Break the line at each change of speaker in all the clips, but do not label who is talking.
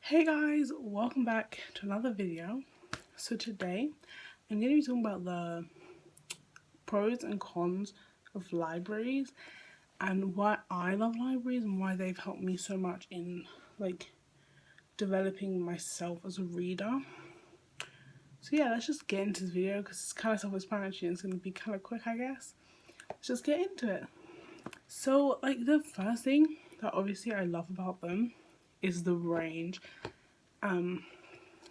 Hey guys, welcome back to another video. So today I'm going to be talking about the pros and cons of libraries and why I love libraries and why they've helped me so much in developing myself as a reader. So yeah, let's just get into this video because it's kind of self-explanatory and it's going to be kind of quick, I guess. Let's just get into it. So the first thing that obviously I love about them is the range.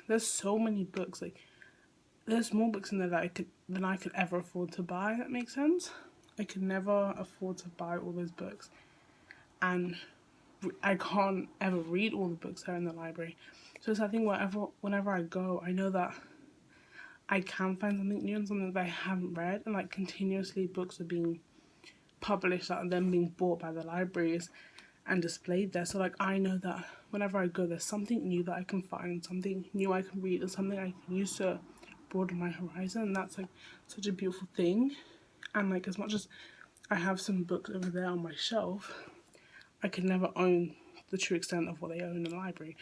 There's so many books, there's more books in there that than I could ever afford to buy. That makes sense. I could never afford to buy all those books, and I can't ever read all the books that are in the library. So it's I think whenever I go, I know that I can find something new and something that I haven't read, and continuously books are being published and then being bought by the libraries and displayed there. So I know that whenever I go, there's something new that I can find, something new I can read, and something I can use to broaden my horizon. And that's such a beautiful thing. And as much as I have some books over there on my shelf, I could never own the true extent of what they own in the library,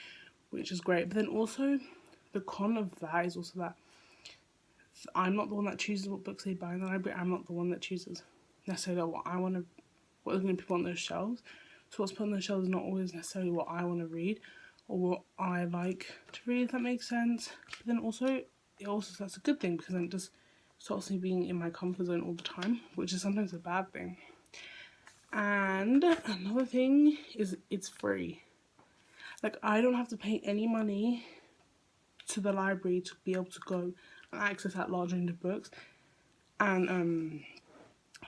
which is great. But then also the con of that is also that I'm not the one that chooses what books they buy in the library. I'm not the one that chooses necessarily what I want to, what is going to be put on those shelves. So what's put on the shelves is not always necessarily what I want to read or what I like to read, if that makes sense. But then also, that's a good thing because then it just stops me being in my comfort zone all the time, which is sometimes a bad thing. And another thing is it's free. I don't have to pay any money to the library to be able to go and access that large range of books. And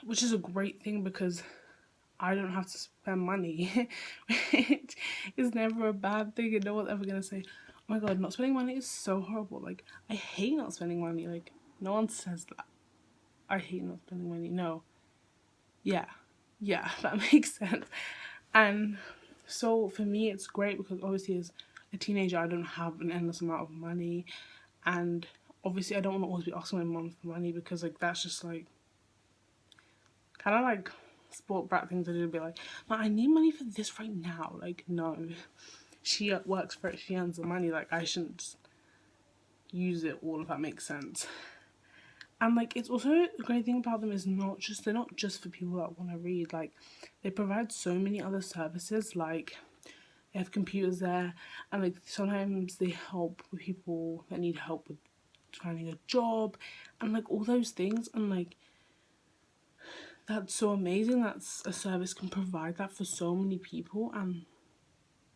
which is a great thing because I don't have to spend money, which is never a bad thing, and no one's ever gonna say, oh my god, not spending money is so horrible. I hate not spending money. No one says that. I hate not spending money. No. Yeah. That makes sense. And so for me, it's great because obviously as a teenager, I don't have an endless amount of money, and obviously I don't want to always be asking my mom for money because that's just kind of sport brat things to do, to be I need money for this right now. No, she works for it, she earns the money. I shouldn't just use it all, if that makes sense. And it's also the great thing about them is they're not just for people that want to read. They provide so many other services. They have computers there, and sometimes they help with people that need help with finding a job and all those things. And that's so amazing. That's a service can provide that for so many people. And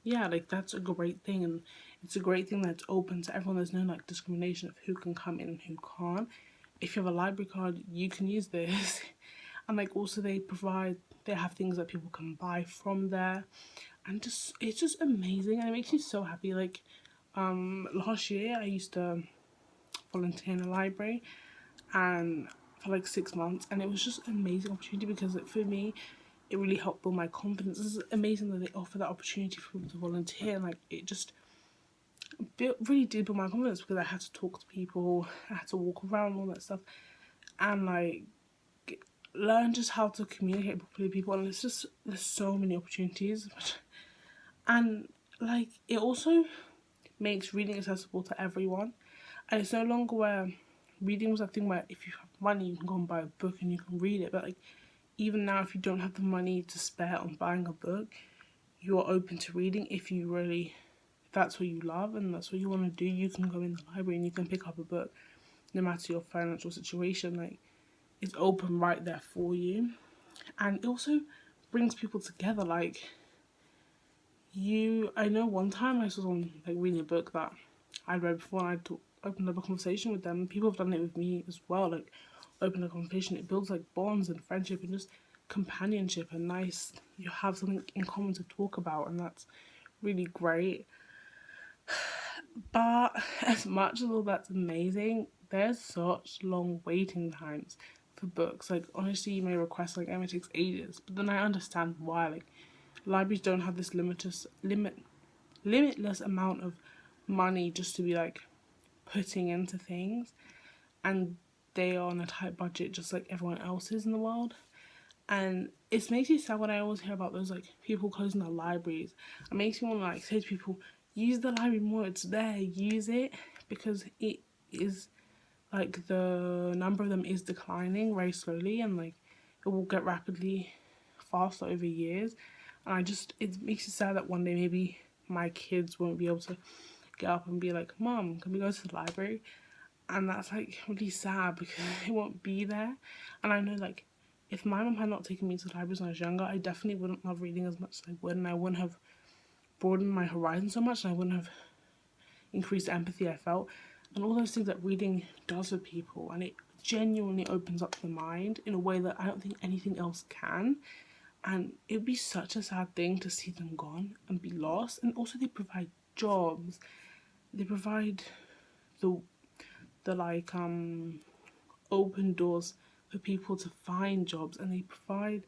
yeah, that's a great thing. And it's a great thing that's open to everyone. There's no discrimination of who can come in and who can't. If you have a library card, you can use this. And also they have things that people can buy from there, and it's just amazing, and it makes you so happy. Last year I used to volunteer in a library and for 6 months, and it was just an amazing opportunity because for me it really helped build my confidence. It's amazing that they offer that opportunity for people to volunteer, and it just really did build my confidence because I had to talk to people, I had to walk around and all that stuff, and learn just how to communicate properly with people. And there's so many opportunities, and it also makes reading accessible to everyone. And it's no longer where reading was a thing where if you have money you can go and buy a book and you can read it, but even now, if you don't have the money to spare on buying a book, you are open to reading. If that's what you love and that's what you want to do, you can go in the library and you can pick up a book no matter your financial situation. It's open right there for you. And it also brings people together. I know one time I was on reading a book that I'd read before, and I opened up a conversation with them. People have done it with me as well. Open a conversation, it builds bonds and friendship and just companionship, and you have something in common to talk about, and that's really great. But as much as all that's amazing, there's such long waiting times for books. Honestly, you may request and it takes ages, but then I understand why. Libraries don't have this limitless amount of money just to be putting into things, and they are on a tight budget just like everyone else is in the world. And it makes me sad when I always hear about those people closing their libraries. It makes me want to say to people, use the library more. It's there, use it, because it is like the number of them is declining very slowly, and like it will get rapidly faster over years. And it makes it sad that one day maybe my kids won't be able to get up and be like, Mom, can we go to the library? And that's like really sad because it won't be there. And I know, like, if my mum had not taken me to the libraries when I was younger, I definitely wouldn't love reading as much as I would, and I wouldn't have broadened my horizon so much, and I wouldn't have increased the empathy I felt, and all those things that reading does for people. And it genuinely opens up the mind in a way that I don't think anything else can. And it would be such a sad thing to see them gone and be lost. And also they provide jobs, they provide the like open doors for people to find jobs, and they provide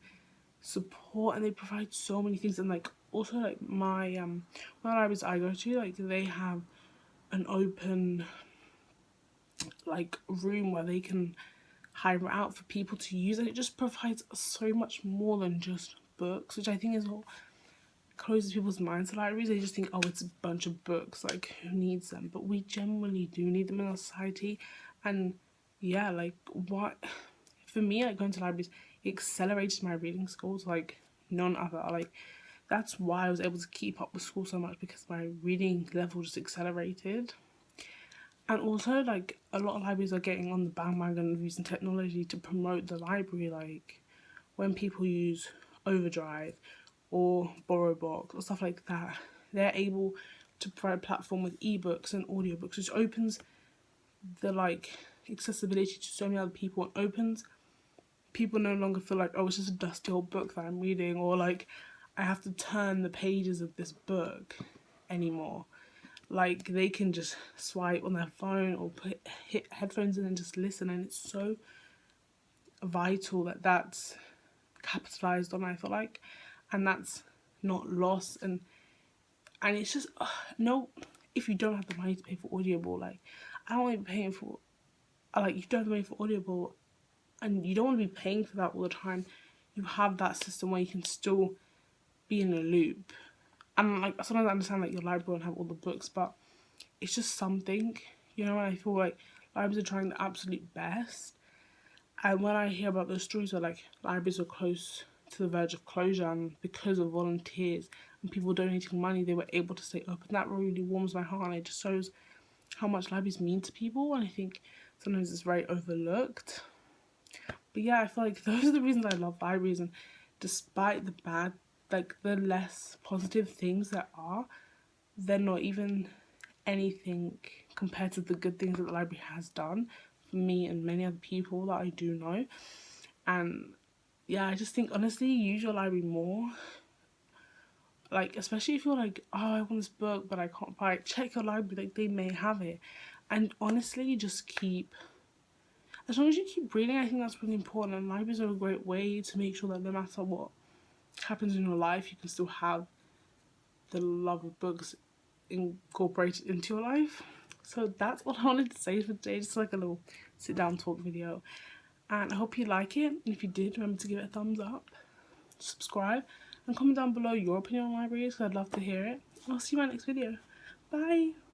support, and they provide so many things. And like also like my one libraries I go to, like they have an open like room where they can hire it out for people to use, and it just provides so much more than just books, which I think is what closes people's minds to libraries. They just think, oh, it's a bunch of books, like who needs them? But we genuinely do need them in our society. And yeah, like what for me, like going to libraries, it accelerated my reading skills like none other. Like that's why I was able to keep up with school so much, because my reading level just accelerated. And also, like, a lot of libraries are getting on the bandwagon of using technology to promote the library. Like, when people use Overdrive or BorrowBox or stuff like that, they're able to provide a platform with ebooks and audiobooks, which opens the, like, accessibility to so many other people, and opens people no longer feel like, oh, it's just a dusty old book that I'm reading, or like, I have to turn the pages of this book anymore. Like they can just swipe on their phone or hit headphones in and just listen, and it's so vital that that's capitalized on, I feel like, and that's not lost. And it's just no, if you don't have the money to pay for Audible, like I don't want to be paying for like, you don't have the money for Audible and you don't want to be paying for that all the time. You have that system where you can still be in a loop. And like sometimes I understand like your library won't have all the books, but it's just something, you know. And I feel like libraries are trying the absolute best. And when I hear about those stories where like libraries are close to the verge of closure, and because of volunteers and people donating money, they were able to stay open, that really warms my heart, and it just shows how much libraries mean to people. And I think sometimes it's very overlooked. But yeah, I feel like those are the reasons I love libraries. And despite the bad, like the less positive things there are, they're not even anything compared to the good things that the library has done for me and many other people that I do know. And yeah, I just think honestly, use your library more. Like, especially if you're like, oh, I want this book but I can't buy it, check your library, like they may have it. And honestly, just keep, as long as you keep reading, I think that's really important. And libraries are a great way to make sure that no matter what happens in your life, you can still have the love of books incorporated into your life. So that's all I wanted to say for today, just like a little sit down talk video. And I hope you like it. And if you did, remember to give it a thumbs up, subscribe, and comment down below your opinion on libraries, because I'd love to hear it. And I'll see you in my next video. Bye!